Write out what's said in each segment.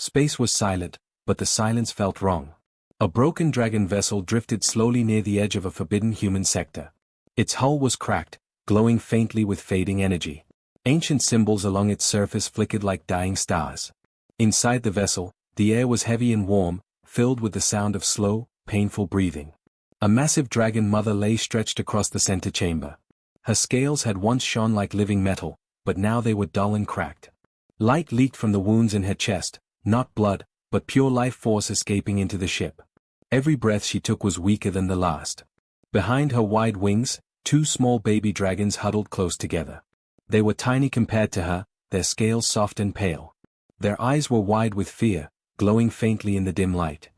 Space was silent, but the silence felt wrong. A broken dragon vessel drifted slowly near the edge of a forbidden human sector. Its hull was cracked, glowing faintly with fading energy. Ancient symbols along its surface flickered like dying stars. Inside the vessel, the air was heavy and warm, filled with the sound of slow, painful breathing. A massive dragon mother lay stretched across the center chamber. Her scales had once shone like living metal, but now they were dull and cracked. Light leaked from the wounds in her chest, not blood, but pure life force escaping into the ship. Every breath she took was weaker than the last. Behind her wide wings, two small baby dragons huddled close together. They were tiny compared to her, their scales soft and pale. Their eyes were wide with fear, glowing faintly in the dim light.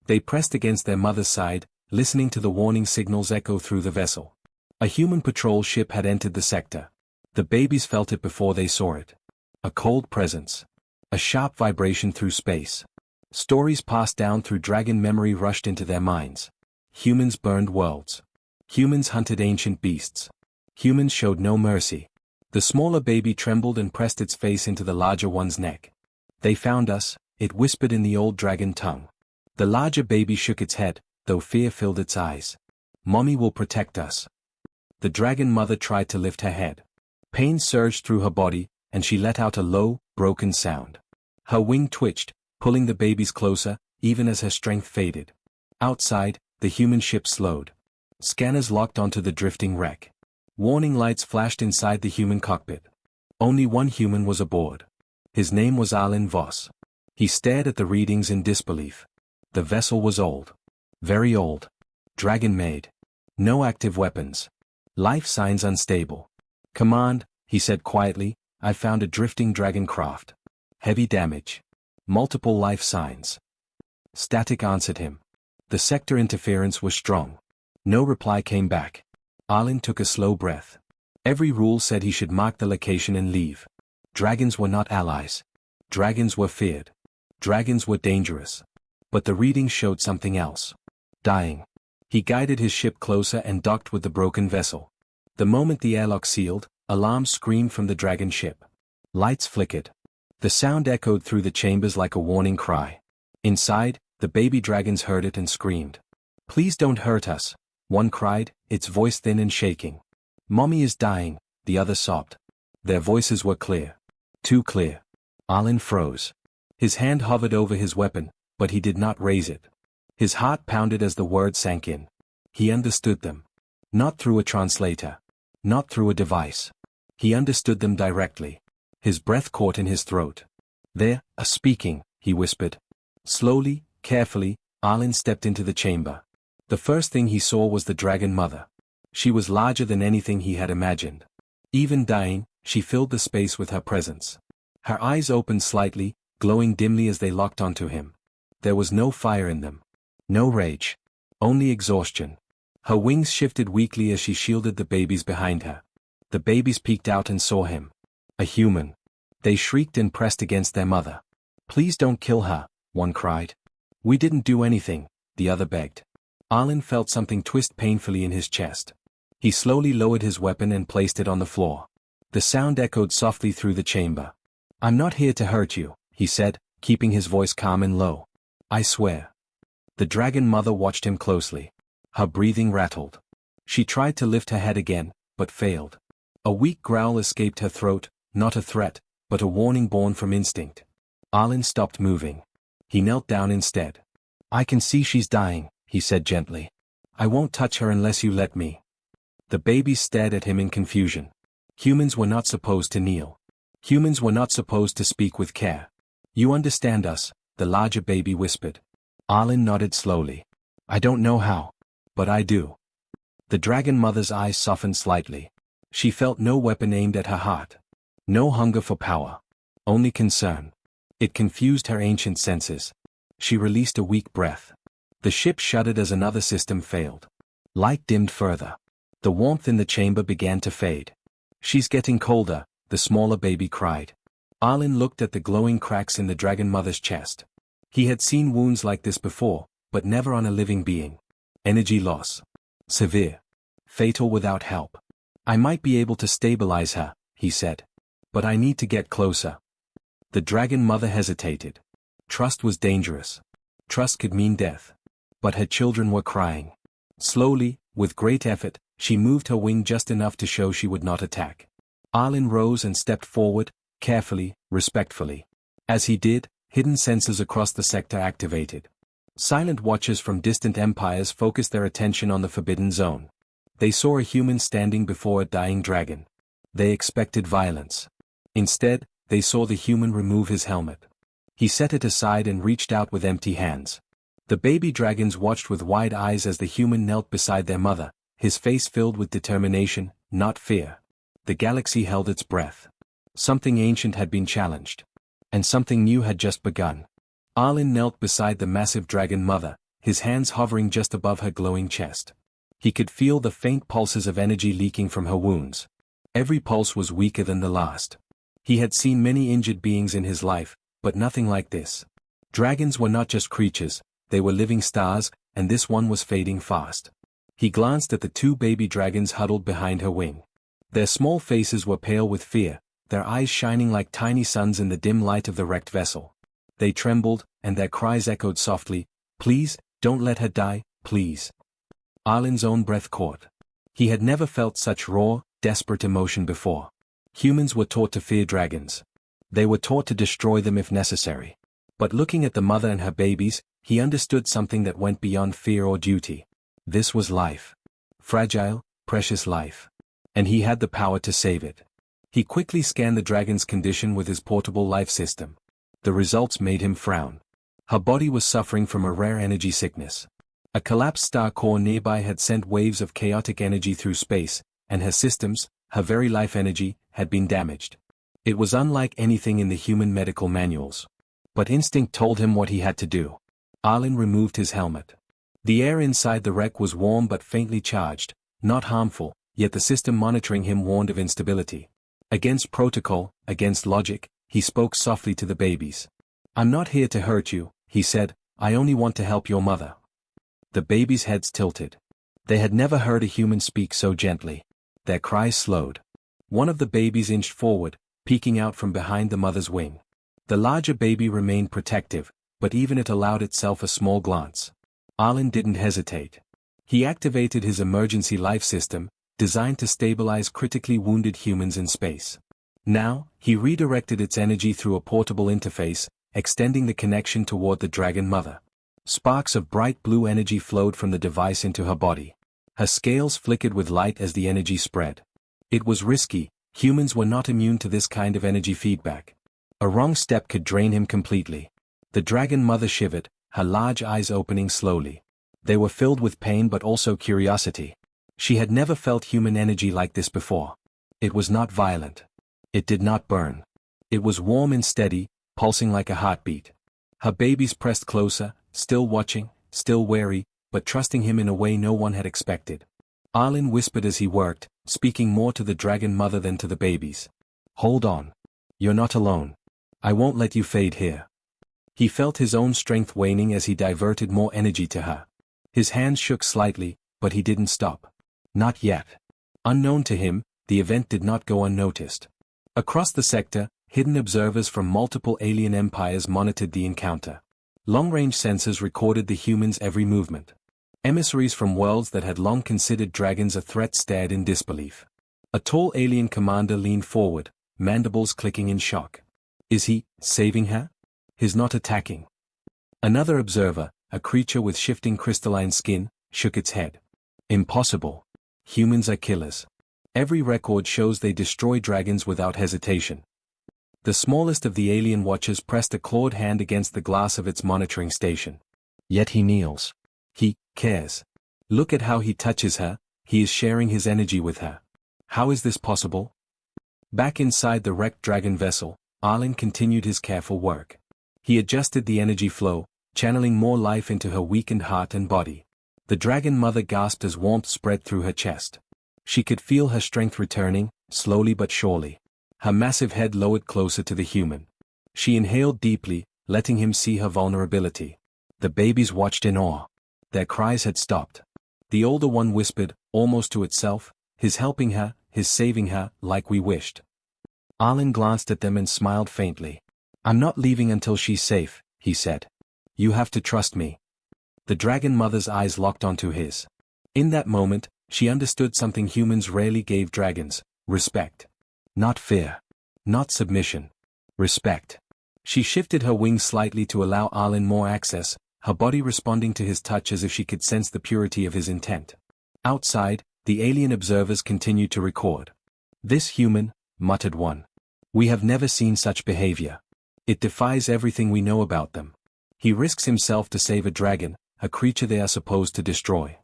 They pressed against their mother's side, listening to the warning signals echo through the vessel. A human patrol ship had entered the sector. The babies felt it before they saw it. A cold presence. A sharp vibration through space. Stories passed down through dragon memory rushed into their minds. Humans burned worlds. Humans hunted ancient beasts. Humans showed no mercy. The smaller baby trembled and pressed its face into the larger one's neck. They found us, it whispered in the old dragon tongue. The larger baby shook its head, though fear filled its eyes. Mommy will protect us. The dragon mother tried to lift her head. Pain surged through her body, and she let out a low, broken sound. Her wing twitched, pulling the babies closer, even as her strength faded. Outside, the human ship slowed. Scanners locked onto the drifting wreck. Warning lights flashed inside the human cockpit. Only one human was aboard. His name was Arlen Voss. He stared at the readings in disbelief. The vessel was old. Very old. Dragon-made. No active weapons. Life signs unstable. Command, he said quietly, I found a drifting dragon craft. Heavy damage. Multiple life signs. Static answered him. The sector interference was strong. No reply came back. Arlen took a slow breath. Every rule said he should mark the location and leave. Dragons were not allies. Dragons were feared. Dragons were dangerous. But the readings showed something else. Dying. He guided his ship closer and docked with the broken vessel. The moment the airlock sealed, alarms screamed from the dragon ship. Lights flickered. The sound echoed through the chambers like a warning cry. Inside, the baby dragons heard it and screamed. Please don't hurt us, one cried, its voice thin and shaking. Mommy is dying, the other sobbed. Their voices were clear. Too clear. Arlen froze. His hand hovered over his weapon, but he did not raise it. His heart pounded as the words sank in. He understood them. Not through a translator. Not through a device. He understood them directly. His breath caught in his throat. They're speaking, he whispered. Slowly, carefully, Arlen stepped into the chamber. The first thing he saw was the dragon mother. She was larger than anything he had imagined. Even dying, she filled the space with her presence. Her eyes opened slightly, glowing dimly as they locked onto him. There was no fire in them. No rage. Only exhaustion. Her wings shifted weakly as she shielded the babies behind her. The babies peeked out and saw him. A human. They shrieked and pressed against their mother. Please don't kill her, one cried. We didn't do anything, the other begged. Arlen felt something twist painfully in his chest. He slowly lowered his weapon and placed it on the floor. The sound echoed softly through the chamber. I'm not here to hurt you, he said, keeping his voice calm and low. I swear. The dragon mother watched him closely. Her breathing rattled. She tried to lift her head again, but failed. A weak growl escaped her throat, not a threat, but a warning born from instinct. Arlen stopped moving. He knelt down instead. I can see she's dying, he said gently. I won't touch her unless you let me. The babies stared at him in confusion. Humans were not supposed to kneel. Humans were not supposed to speak with care. You understand us, the larger baby whispered. Arlen nodded slowly. I don't know how. But I do. The dragon mother's eyes softened slightly. She felt no weapon aimed at her heart. No hunger for power. Only concern. It confused her ancient senses. She released a weak breath. The ship shuddered as another system failed. Light dimmed further. The warmth in the chamber began to fade. She's getting colder, the smaller baby cried. Arlen looked at the glowing cracks in the dragon mother's chest. He had seen wounds like this before, but never on a living being. Energy loss. Severe. Fatal without help. I might be able to stabilize her, he said. But I need to get closer. The dragon mother hesitated. Trust was dangerous. Trust could mean death. But her children were crying. Slowly, with great effort, she moved her wing just enough to show she would not attack. Arlen rose and stepped forward, carefully, respectfully. As he did, hidden sensors across the sector activated. Silent watchers from distant empires focused their attention on the forbidden zone. They saw a human standing before a dying dragon. They expected violence. Instead, they saw the human remove his helmet. He set it aside and reached out with empty hands. The baby dragons watched with wide eyes as the human knelt beside their mother, his face filled with determination, not fear. The galaxy held its breath. Something ancient had been challenged. And something new had just begun. Arlen knelt beside the massive dragon mother, his hands hovering just above her glowing chest. He could feel the faint pulses of energy leaking from her wounds. Every pulse was weaker than the last. He had seen many injured beings in his life, but nothing like this. Dragons were not just creatures, they were living stars, and this one was fading fast. He glanced at the two baby dragons huddled behind her wing. Their small faces were pale with fear, their eyes shining like tiny suns in the dim light of the wrecked vessel. They trembled, and their cries echoed softly, "Please, don't let her die, please." Arlen's own breath caught. He had never felt such raw, desperate emotion before. Humans were taught to fear dragons. They were taught to destroy them if necessary. But looking at the mother and her babies, he understood something that went beyond fear or duty. This was life. Fragile, precious life. And he had the power to save it. He quickly scanned the dragon's condition with his portable life system. The results made him frown. Her body was suffering from a rare energy sickness. A collapsed star core nearby had sent waves of chaotic energy through space, and her systems, her very life energy, had been damaged. It was unlike anything in the human medical manuals. But instinct told him what he had to do. Arlen removed his helmet. The air inside the wreck was warm but faintly charged, not harmful, yet the system monitoring him warned of instability. Against protocol, against logic, he spoke softly to the babies. "I'm not here to hurt you," he said, "I only want to help your mother." The babies' heads tilted. They had never heard a human speak so gently. Their cries slowed. One of the babies inched forward, peeking out from behind the mother's wing. The larger baby remained protective, but even it allowed itself a small glance. Arlen didn't hesitate. He activated his emergency life system, designed to stabilize critically wounded humans in space. Now, he redirected its energy through a portable interface, extending the connection toward the dragon mother. Sparks of bright blue energy flowed from the device into her body. Her scales flickered with light as the energy spread. It was risky, humans were not immune to this kind of energy feedback. A wrong step could drain him completely. The dragon mother shivered, her large eyes opening slowly. They were filled with pain but also curiosity. She had never felt human energy like this before. It was not violent. It did not burn. It was warm and steady, pulsing like a heartbeat. Her babies pressed closer, still watching, still wary, but trusting him in a way no one had expected. Arlen whispered as he worked, speaking more to the dragon mother than to the babies. "Hold on. You're not alone. I won't let you fade here." He felt his own strength waning as he diverted more energy to her. His hands shook slightly, but he didn't stop. Not yet. Unknown to him, the event did not go unnoticed. Across the sector, hidden observers from multiple alien empires monitored the encounter. Long-range sensors recorded the humans' every movement. Emissaries from worlds that had long considered dragons a threat stared in disbelief. A tall alien commander leaned forward, mandibles clicking in shock. Is he saving her? He's not attacking. Another observer, a creature with shifting crystalline skin, shook its head. Impossible. Humans are killers. Every record shows they destroy dragons without hesitation. The smallest of the alien watchers pressed a clawed hand against the glass of its monitoring station. Yet he kneels. He cares. Look at how he touches her, he is sharing his energy with her. How is this possible? Back inside the wrecked dragon vessel, Arlen continued his careful work. He adjusted the energy flow, channeling more life into her weakened heart and body. The dragon mother gasped as warmth spread through her chest. She could feel her strength returning, slowly but surely. Her massive head lowered closer to the human. She inhaled deeply, letting him see her vulnerability. The babies watched in awe. Their cries had stopped. The older one whispered, almost to itself, "His helping her, his saving her, like we wished." Arlen glanced at them and smiled faintly. "I'm not leaving until she's safe," he said. You have to trust me. The dragon mother's eyes locked onto his. In that moment, she understood something humans rarely gave dragons: respect. Not fear. Not submission. Respect. She shifted her wings slightly to allow Arlen more access, her body responding to his touch as if she could sense the purity of his intent. Outside, the alien observers continued to record. This human, muttered one. We have never seen such behavior. It defies everything we know about them. He risks himself to save a dragon, a creature they are supposed to destroy.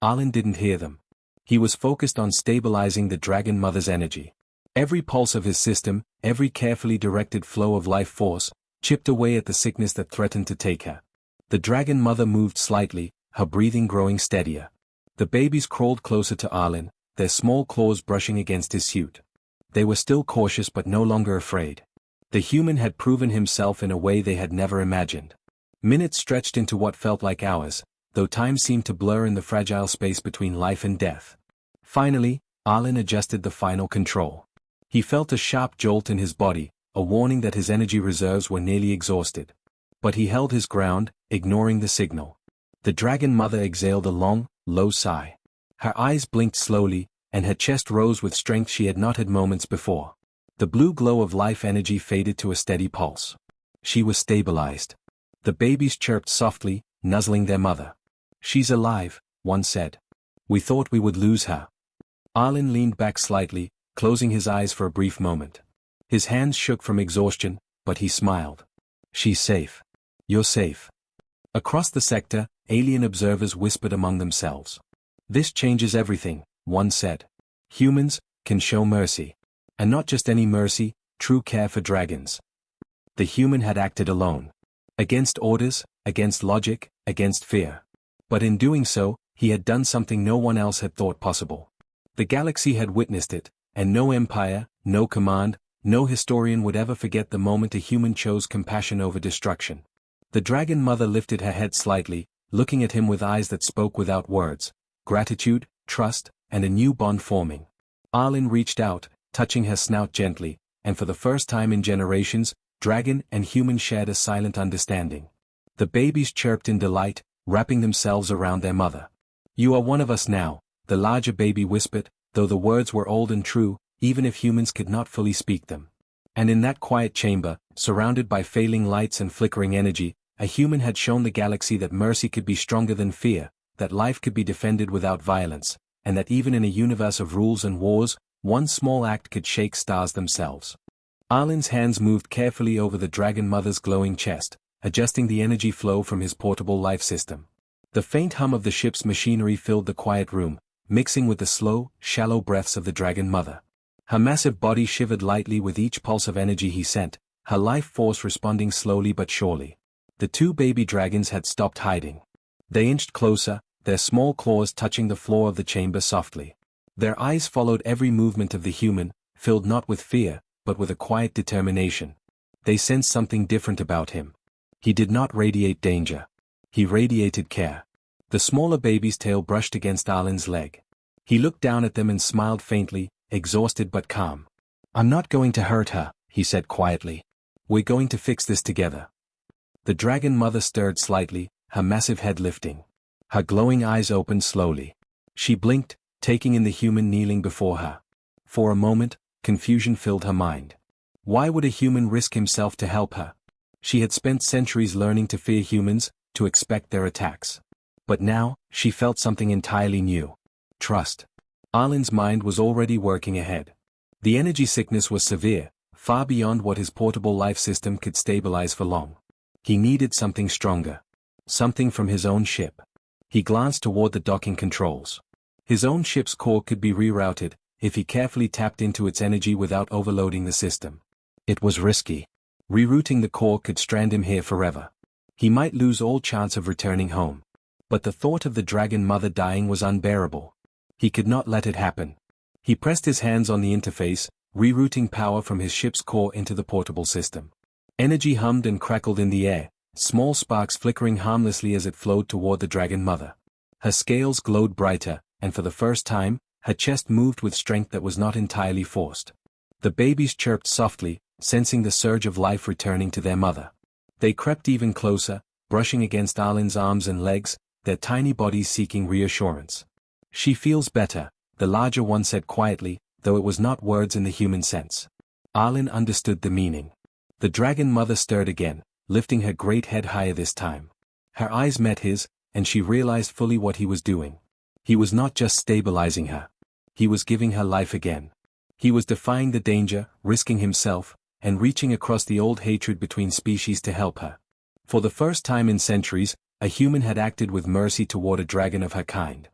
Arlen didn't hear them. He was focused on stabilizing the dragon mother's energy. Every pulse of his system, every carefully directed flow of life force, chipped away at the sickness that threatened to take her. The dragon mother moved slightly, her breathing growing steadier. The babies crawled closer to Arlen, their small claws brushing against his suit. They were still cautious but no longer afraid. The human had proven himself in a way they had never imagined. Minutes stretched into what felt like hours, though time seemed to blur in the fragile space between life and death. Finally, Arlen adjusted the final control. He felt a sharp jolt in his body, a warning that his energy reserves were nearly exhausted. But he held his ground, ignoring the signal. The dragon mother exhaled a long, low sigh. Her eyes blinked slowly, and her chest rose with strength she had not had moments before. The blue glow of life energy faded to a steady pulse. She was stabilized. The babies chirped softly, nuzzling their mother. She's alive, one said. We thought we would lose her. Arlen leaned back slightly, closing his eyes for a brief moment. His hands shook from exhaustion, but he smiled. She's safe. You're safe. Across the sector, alien observers whispered among themselves. This changes everything, one said. Humans can show mercy. And not just any mercy, true care for dragons. The human had acted alone. Against orders, against logic, against fear. But in doing so, he had done something no one else had thought possible. The galaxy had witnessed it, and no empire, no command, no historian would ever forget the moment a human chose compassion over destruction. The dragon mother lifted her head slightly, looking at him with eyes that spoke without words, gratitude, trust, and a new bond forming. Arlen reached out, touching her snout gently, and for the first time in generations, dragon and human shared a silent understanding. The babies chirped in delight, wrapping themselves around their mother. You are one of us now, the larger baby whispered, though the words were old and true, even if humans could not fully speak them. And in that quiet chamber, surrounded by failing lights and flickering energy, a human had shown the galaxy that mercy could be stronger than fear, that life could be defended without violence, and that even in a universe of rules and wars, one small act could shake stars themselves. Arlen's hands moved carefully over the dragon mother's glowing chest, adjusting the energy flow from his portable life system. The faint hum of the ship's machinery filled the quiet room, mixing with the slow, shallow breaths of the dragon mother. Her massive body shivered lightly with each pulse of energy he sent, her life force responding slowly but surely. The two baby dragons had stopped hiding. They inched closer, their small claws touching the floor of the chamber softly. Their eyes followed every movement of the human, filled not with fear, but with a quiet determination. They sensed something different about him. He did not radiate danger. He radiated care. The smaller baby's tail brushed against Arlen's leg. He looked down at them and smiled faintly, exhausted but calm. I'm not going to hurt her, he said quietly. We're going to fix this together. The dragon mother stirred slightly, her massive head lifting. Her glowing eyes opened slowly. She blinked, taking in the human kneeling before her. For a moment, confusion filled her mind. Why would a human risk himself to help her? She had spent centuries learning to fear humans, to expect their attacks. But now, she felt something entirely new. Trust. Arlen's mind was already working ahead. The energy sickness was severe, far beyond what his portable life system could stabilize for long. He needed something stronger. Something from his own ship. He glanced toward the docking controls. His own ship's core could be rerouted, if he carefully tapped into its energy without overloading the system. It was risky. Rerouting the core could strand him here forever. He might lose all chance of returning home. But the thought of the dragon mother dying was unbearable. He could not let it happen. He pressed his hands on the interface, rerouting power from his ship's core into the portable system. Energy hummed and crackled in the air, small sparks flickering harmlessly as it flowed toward the dragon mother. Her scales glowed brighter, and for the first time, her chest moved with strength that was not entirely forced. The babies chirped softly, sensing the surge of life returning to their mother. They crept even closer, brushing against Arlen's arms and legs, their tiny bodies seeking reassurance. "She feels better," the larger one said quietly, though it was not words in the human sense. Arlen understood the meaning. The dragon mother stirred again, lifting her great head higher this time. Her eyes met his, and she realized fully what he was doing. He was not just stabilizing her. He was giving her life again. He was defying the danger, risking himself, and reaching across the old hatred between species to help her. For the first time in centuries, a human had acted with mercy toward a dragon of her kind.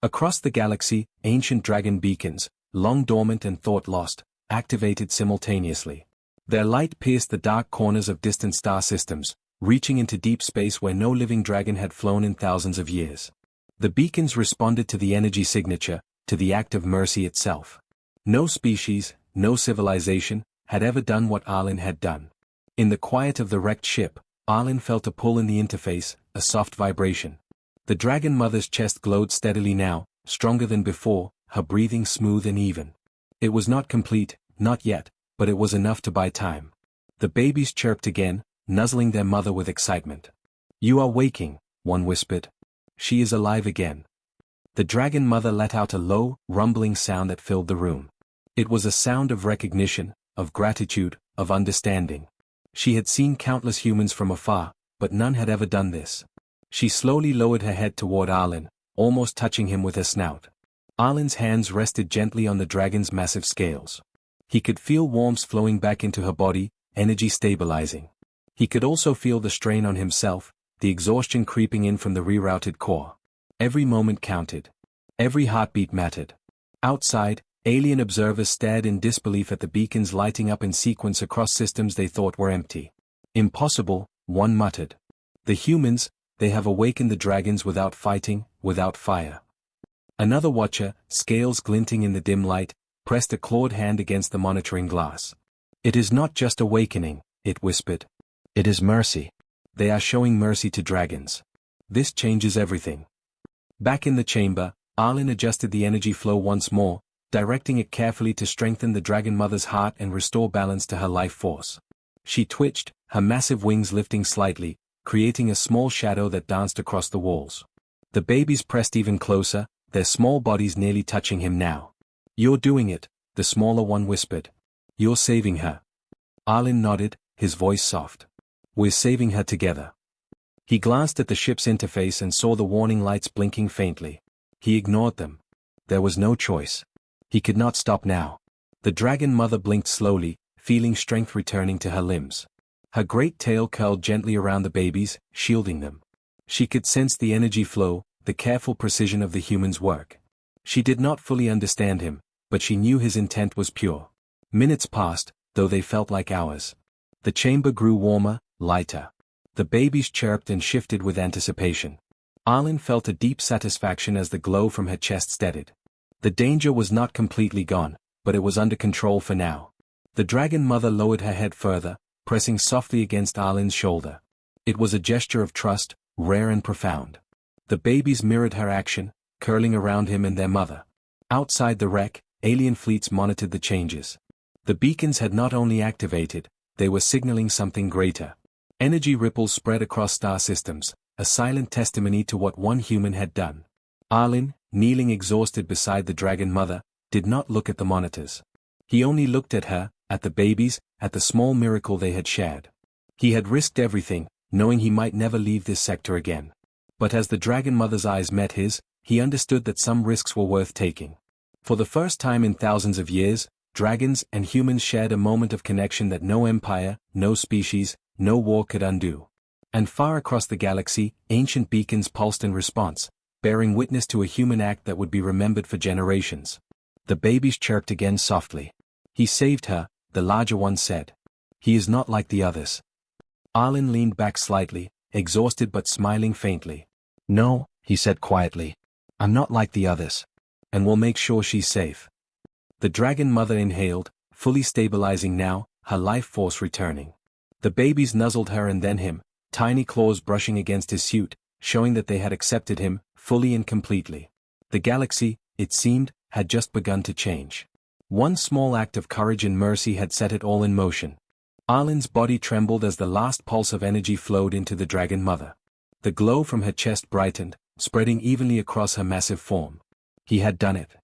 Across the galaxy, ancient dragon beacons, long dormant and thought lost, activated simultaneously. Their light pierced the dark corners of distant star systems, reaching into deep space where no living dragon had flown in thousands of years. The beacons responded to the energy signature, to the act of mercy itself. No species, no civilization, had ever done what Arlen had done. In the quiet of the wrecked ship, Arlen felt a pull in the interface, a soft vibration. The dragon mother's chest glowed steadily now, stronger than before, her breathing smooth and even. It was not complete, not yet, but it was enough to buy time. The babies chirped again, nuzzling their mother with excitement. "You are waking," one whispered. "She is alive again." The dragon mother let out a low, rumbling sound that filled the room. It was a sound of recognition, of gratitude, of understanding. She had seen countless humans from afar, but none had ever done this. She slowly lowered her head toward Arlen, almost touching him with her snout. Arlen's hands rested gently on the dragon's massive scales. He could feel warmth flowing back into her body, energy stabilizing. He could also feel the strain on himself, the exhaustion creeping in from the rerouted core. Every moment counted. Every heartbeat mattered. Outside, alien observers stared in disbelief at the beacons lighting up in sequence across systems they thought were empty. "Impossible," one muttered. "The humans, they have awakened the dragons without fighting, without fire." Another watcher, scales glinting in the dim light, pressed a clawed hand against the monitoring glass. "It is not just awakening," it whispered. "It is mercy. They are showing mercy to dragons. This changes everything." Back in the chamber, Arlen adjusted the energy flow once more, directing it carefully to strengthen the dragon mother's heart and restore balance to her life force. She twitched, her massive wings lifting slightly, creating a small shadow that danced across the walls. The babies pressed even closer, their small bodies nearly touching him now. "You're doing it," the smaller one whispered. "You're saving her." Arlen nodded, his voice soft. "We're saving her together." He glanced at the ship's interface and saw the warning lights blinking faintly. He ignored them. There was no choice. He could not stop now. The dragon mother blinked slowly, feeling strength returning to her limbs. Her great tail curled gently around the babies, shielding them. She could sense the energy flow, the careful precision of the human's work. She did not fully understand him, but she knew his intent was pure. Minutes passed, though they felt like hours. The chamber grew warmer, lighter. The babies chirped and shifted with anticipation. Arlen felt a deep satisfaction as the glow from her chest steadied. The danger was not completely gone, but it was under control for now. The dragon mother lowered her head further, pressing softly against Arlen's shoulder. It was a gesture of trust, rare and profound. The babies mirrored her action, curling around him and their mother. Outside the wreck, alien fleets monitored the changes. The beacons had not only activated, they were signaling something greater. Energy ripples spread across star systems, a silent testimony to what one human had done. Arlen, kneeling exhausted beside the dragon mother, did not look at the monitors. He only looked at her, at the babies, at the small miracle they had shared. He had risked everything, knowing he might never leave this sector again. But as the dragon mother's eyes met his, he understood that some risks were worth taking. For the first time in thousands of years, dragons and humans shared a moment of connection that no empire, no species, no war could undo. And far across the galaxy, ancient beacons pulsed in response, bearing witness to a human act that would be remembered for generations. The babies chirped again softly. "He saved her," the larger one said. "He is not like the others." Arlen leaned back slightly, exhausted but smiling faintly. "No," he said quietly. "I'm not like the others. And we'll make sure she's safe." The dragon mother inhaled, fully stabilizing now, her life force returning. The babies nuzzled her and then him, tiny claws brushing against his suit, showing that they had accepted him, fully and completely. The galaxy, it seemed, had just begun to change. One small act of courage and mercy had set it all in motion. Arlen's body trembled as the last pulse of energy flowed into the dragon mother. The glow from her chest brightened, spreading evenly across her massive form. He had done it.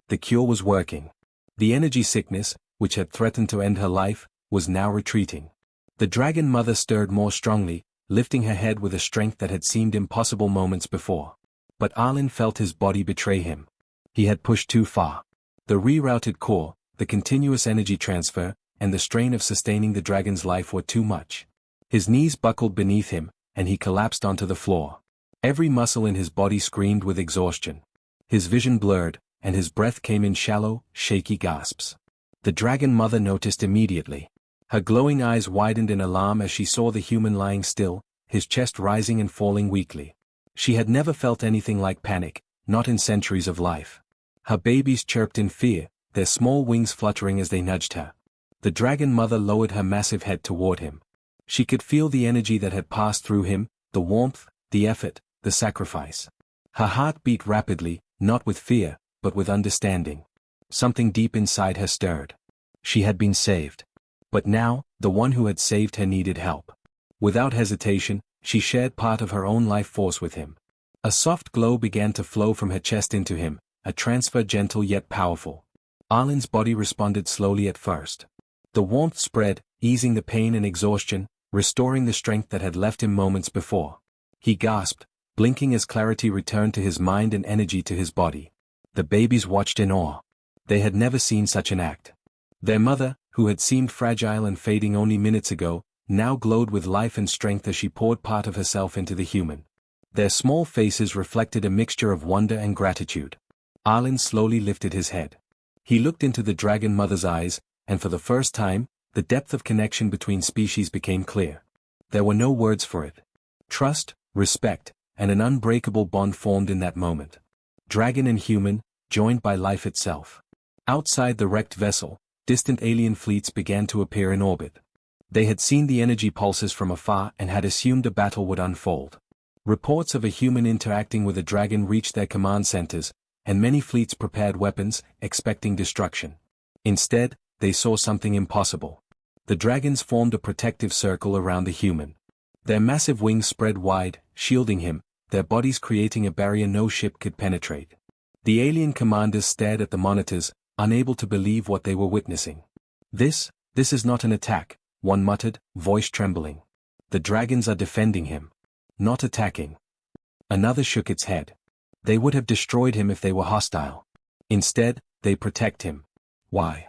The cure was working. The energy sickness, which had threatened to end her life, was now retreating. The dragon mother stirred more strongly, lifting her head with a strength that had seemed impossible moments before. But Arlen felt his body betray him. He had pushed too far. The rerouted core, the continuous energy transfer, and the strain of sustaining the dragon's life were too much. His knees buckled beneath him, and he collapsed onto the floor. Every muscle in his body screamed with exhaustion. His vision blurred, and his breath came in shallow, shaky gasps. The dragon mother noticed immediately. Her glowing eyes widened in alarm as she saw the human lying still, his chest rising and falling weakly. She had never felt anything like panic, not in centuries of life. Her babies chirped in fear, their small wings fluttering as they nudged her. The dragon mother lowered her massive head toward him. She could feel the energy that had passed through him, the warmth, the effort, the sacrifice. Her heart beat rapidly, not with fear, but with understanding. Something deep inside her stirred. She had been saved. But now, the one who had saved her needed help. Without hesitation, she shared part of her own life force with him. A soft glow began to flow from her chest into him, a transfer gentle yet powerful. Arlen's body responded slowly at first. The warmth spread, easing the pain and exhaustion, restoring the strength that had left him moments before. He gasped, blinking as clarity returned to his mind and energy to his body. The babies watched in awe. They had never seen such an act. Their mother, who had seemed fragile and fading only minutes ago, now glowed with life and strength as she poured part of herself into the human. Their small faces reflected a mixture of wonder and gratitude. Arlen slowly lifted his head. He looked into the dragon mother's eyes, and for the first time, the depth of connection between species became clear. There were no words for it. Trust, respect, and an unbreakable bond formed in that moment. Dragon and human, joined by life itself. Outside the wrecked vessel, distant alien fleets began to appear in orbit. They had seen the energy pulses from afar and had assumed a battle would unfold. Reports of a human interacting with a dragon reached their command centers, and many fleets prepared weapons, expecting destruction. Instead, they saw something impossible. The dragons formed a protective circle around the human. Their massive wings spread wide, shielding him, their bodies creating a barrier no ship could penetrate. The alien commanders stared at the monitors, unable to believe what they were witnessing. This is not an attack, one muttered, voice trembling. The dragons are defending him. Not attacking. Another shook its head. They would have destroyed him if they were hostile. Instead, they protect him. Why?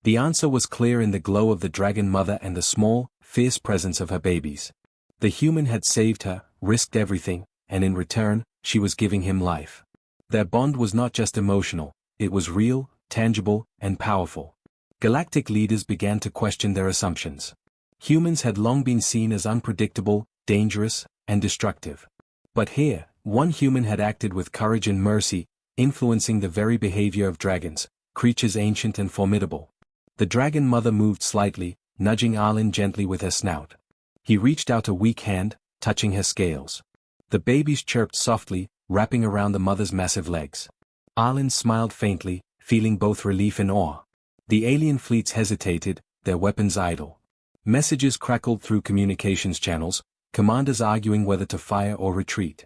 The answer was clear in the glow of the dragon mother and the small, fierce presence of her babies. The human had saved her, risked everything, and in return, she was giving him life. Their bond was not just emotional, it was real, tangible, and powerful. Galactic leaders began to question their assumptions. Humans had long been seen as unpredictable, dangerous, and destructive. But here, one human had acted with courage and mercy, influencing the very behavior of dragons, creatures ancient and formidable. The dragon mother moved slightly, nudging Arlen gently with her snout. He reached out a weak hand, touching her scales. The babies chirped softly, wrapping around the mother's massive legs. Arlen smiled faintly, feeling both relief and awe. The alien fleets hesitated, their weapons idle. Messages crackled through communications channels, commanders arguing whether to fire or retreat.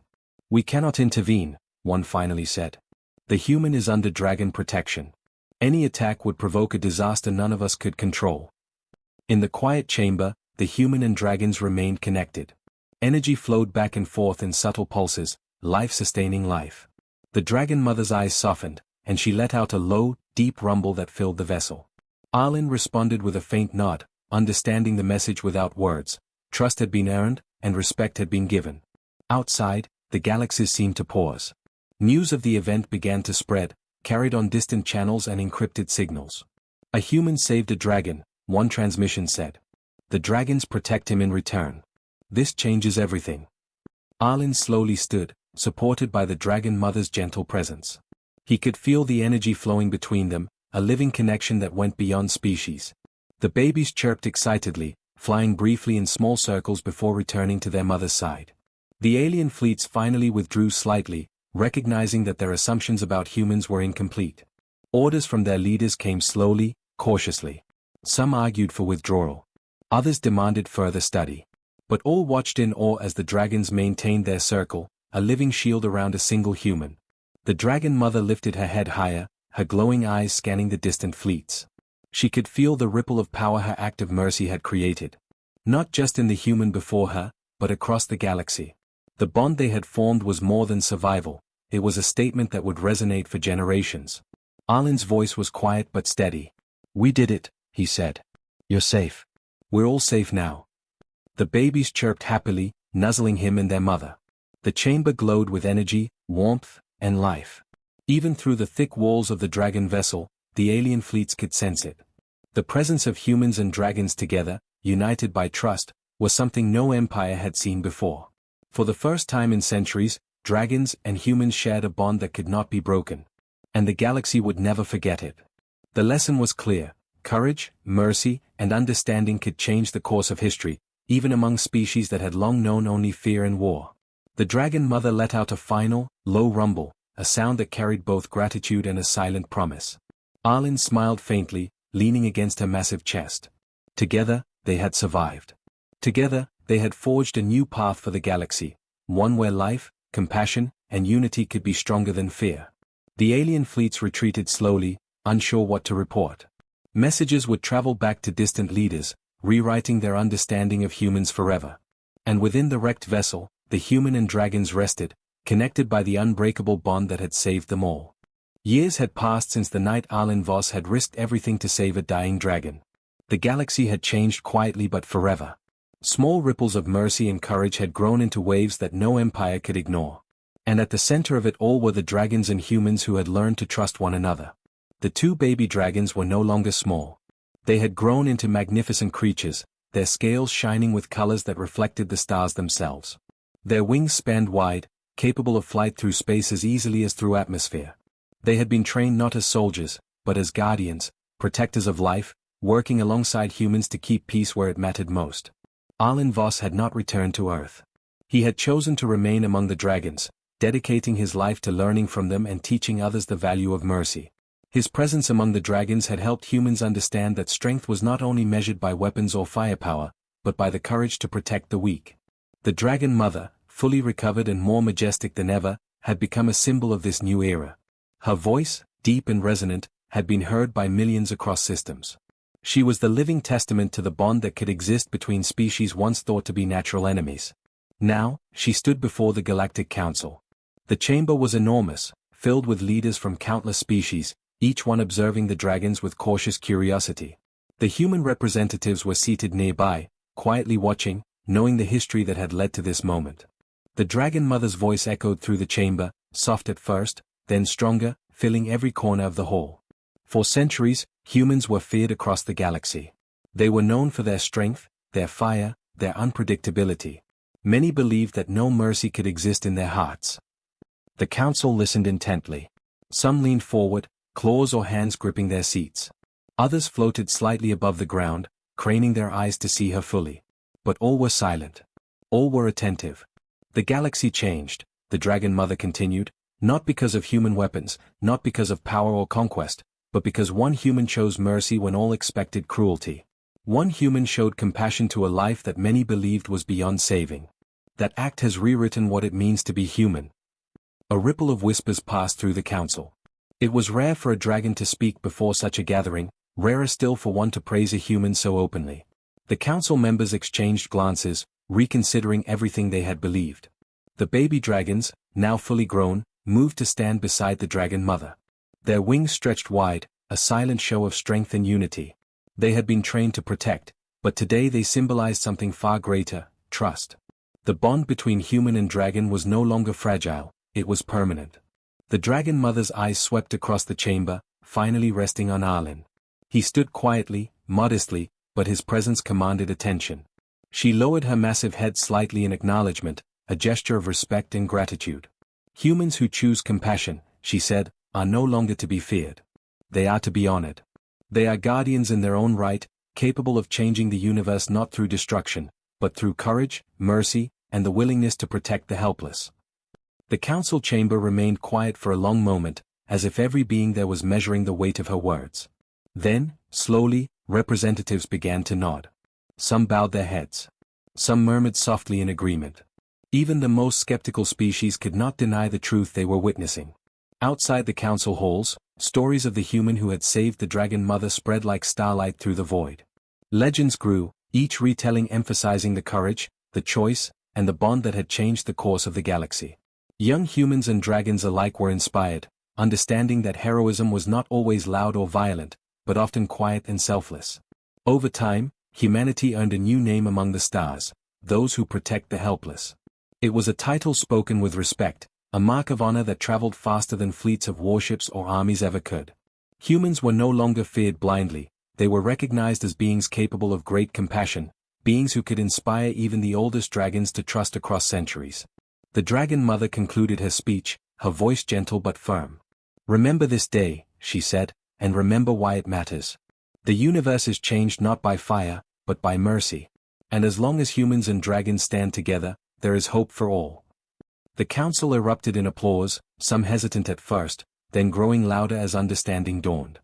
"We cannot intervene," one finally said. "The human is under dragon protection. Any attack would provoke a disaster none of us could control." In the quiet chamber, the human and dragons remained connected. Energy flowed back and forth in subtle pulses, life sustaining life. The dragon mother's eyes softened, and she let out a low, deep rumble that filled the vessel. Arlen responded with a faint nod, understanding the message without words. Trust had been earned, and respect had been given. Outside, the galaxies seemed to pause. News of the event began to spread, carried on distant channels and encrypted signals. "A human saved a dragon," one transmission said. "The dragons protect him in return. This changes everything." Arlen slowly stood, supported by the dragon mother's gentle presence. He could feel the energy flowing between them, a living connection that went beyond species. The babies chirped excitedly, flying briefly in small circles before returning to their mother's side. The alien fleets finally withdrew slightly, recognizing that their assumptions about humans were incomplete. Orders from their leaders came slowly, cautiously. Some argued for withdrawal. Others demanded further study. But all watched in awe as the dragons maintained their circle, a living shield around a single human. The dragon mother lifted her head higher, her glowing eyes scanning the distant fleets. She could feel the ripple of power her act of mercy had created. Not just in the human before her, but across the galaxy. The bond they had formed was more than survival, it was a statement that would resonate for generations. Arlen's voice was quiet but steady. "We did it," he said. "You're safe. We're all safe now." The babies chirped happily, nuzzling him and their mother. The chamber glowed with energy, warmth, and life. Even through the thick walls of the dragon vessel, the alien fleets could sense it. The presence of humans and dragons together, united by trust, was something no empire had seen before. For the first time in centuries, dragons and humans shared a bond that could not be broken. And the galaxy would never forget it. The lesson was clear: courage, mercy, and understanding could change the course of history, even among species that had long known only fear and war. The dragon mother let out a final, low rumble, a sound that carried both gratitude and a silent promise. Arlen smiled faintly, leaning against her massive chest. Together, they had survived. Together, they had forged a new path for the galaxy, one where life, compassion, and unity could be stronger than fear. The alien fleets retreated slowly, unsure what to report. Messages would travel back to distant leaders, rewriting their understanding of humans forever. And within the wrecked vessel, the human and dragons rested, connected by the unbreakable bond that had saved them all. Years had passed since the night Arlen Voss had risked everything to save a dying dragon. The galaxy had changed quietly but forever. Small ripples of mercy and courage had grown into waves that no empire could ignore. And at the center of it all were the dragons and humans who had learned to trust one another. The two baby dragons were no longer small. They had grown into magnificent creatures, their scales shining with colors that reflected the stars themselves. Their wings spanned wide, capable of flight through space as easily as through atmosphere. They had been trained not as soldiers, but as guardians, protectors of life, working alongside humans to keep peace where it mattered most. Arlen Voss had not returned to Earth. He had chosen to remain among the dragons, dedicating his life to learning from them and teaching others the value of mercy. His presence among the dragons had helped humans understand that strength was not only measured by weapons or firepower, but by the courage to protect the weak. The dragon mother, fully recovered and more majestic than ever, had become a symbol of this new era. Her voice, deep and resonant, had been heard by millions across systems. She was the living testament to the bond that could exist between species once thought to be natural enemies. Now, she stood before the Galactic Council. The chamber was enormous, filled with leaders from countless species, each one observing the dragons with cautious curiosity. The human representatives were seated nearby, quietly watching, knowing the history that had led to this moment. The dragon mother's voice echoed through the chamber, soft at first, then stronger, filling every corner of the hall. For centuries, humans were feared across the galaxy. They were known for their strength, their fire, their unpredictability. Many believed that no mercy could exist in their hearts. The council listened intently. Some leaned forward, claws or hands gripping their seats. Others floated slightly above the ground, craning their eyes to see her fully. But all were silent. All were attentive. The galaxy changed, the dragon mother continued, not because of human weapons, not because of power or conquest, but because one human chose mercy when all expected cruelty. One human showed compassion to a life that many believed was beyond saving. That act has rewritten what it means to be human. A ripple of whispers passed through the council. It was rare for a dragon to speak before such a gathering, rarer still for one to praise a human so openly. The council members exchanged glances, reconsidering everything they had believed. The baby dragons, now fully grown, moved to stand beside the dragon mother. Their wings stretched wide, a silent show of strength and unity. They had been trained to protect, but today they symbolized something far greater: trust. The bond between human and dragon was no longer fragile, it was permanent. The dragon mother's eyes swept across the chamber, finally resting on Arlen. He stood quietly, modestly, but his presence commanded attention. She lowered her massive head slightly in acknowledgement, a gesture of respect and gratitude. Humans who choose compassion, she said, are no longer to be feared. They are to be honored. They are guardians in their own right, capable of changing the universe not through destruction, but through courage, mercy, and the willingness to protect the helpless. The council chamber remained quiet for a long moment, as if every being there was measuring the weight of her words. Then, slowly, representatives began to nod. some bowed their heads. Some murmured softly in agreement. Even the most skeptical species could not deny the truth they were witnessing. Outside the council halls, stories of the human who had saved the dragon mother spread like starlight through the void. Legends grew, each retelling emphasizing the courage, the choice, and the bond that had changed the course of the galaxy. Young humans and dragons alike were inspired, understanding that heroism was not always loud or violent, but often quiet and selfless. Over time, humanity earned a new name among the stars, those who protect the helpless. It was a title spoken with respect, a mark of honor that traveled faster than fleets of warships or armies ever could. Humans were no longer feared blindly, they were recognized as beings capable of great compassion, beings who could inspire even the oldest dragons to trust across centuries. The Dragon Mother concluded her speech, her voice gentle but firm. "Remember this day," she said, "and remember why it matters. The universe is changed not by fire, but by mercy. And as long as humans and dragons stand together, there is hope for all." The council erupted in applause, some hesitant at first, then growing louder as understanding dawned.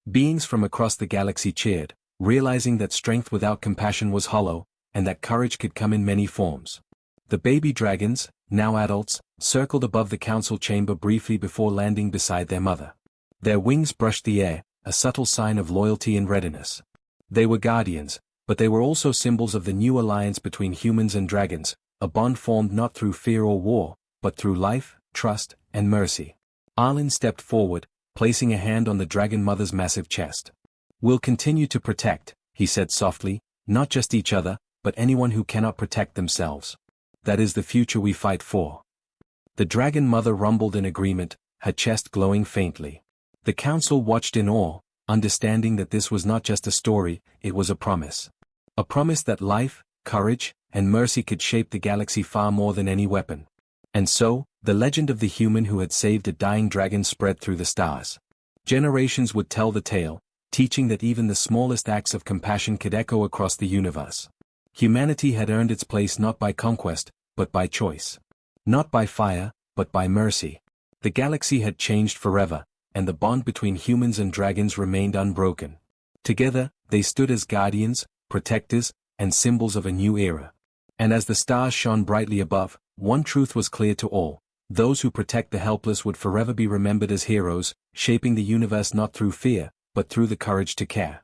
Beings from across the galaxy cheered, realizing that strength without compassion was hollow, and that courage could come in many forms. The baby dragons, now adults, circled above the council chamber briefly before landing beside their mother. Their wings brushed the air, a subtle sign of loyalty and readiness. They were guardians, but they were also symbols of the new alliance between humans and dragons, a bond formed not through fear or war, but through life, trust, and mercy. Arlen stepped forward, placing a hand on the Dragon Mother's massive chest. "We'll continue to protect," he said softly, "not just each other, but anyone who cannot protect themselves. That is the future we fight for." The Dragon Mother rumbled in agreement, her chest glowing faintly. The council watched in awe, understanding that this was not just a story, it was a promise. A promise that life, courage, and mercy could shape the galaxy far more than any weapon. And so, the legend of the human who had saved a dying dragon spread through the stars. Generations would tell the tale, teaching that even the smallest acts of compassion could echo across the universe. Humanity had earned its place not by conquest, but by choice. Not by fire, but by mercy. The galaxy had changed forever, and the bond between humans and dragons remained unbroken. Together, they stood as guardians, protectors, and symbols of a new era. And as the stars shone brightly above, one truth was clear to all: those who protect the helpless would forever be remembered as heroes, shaping the universe not through fear, but through the courage to care.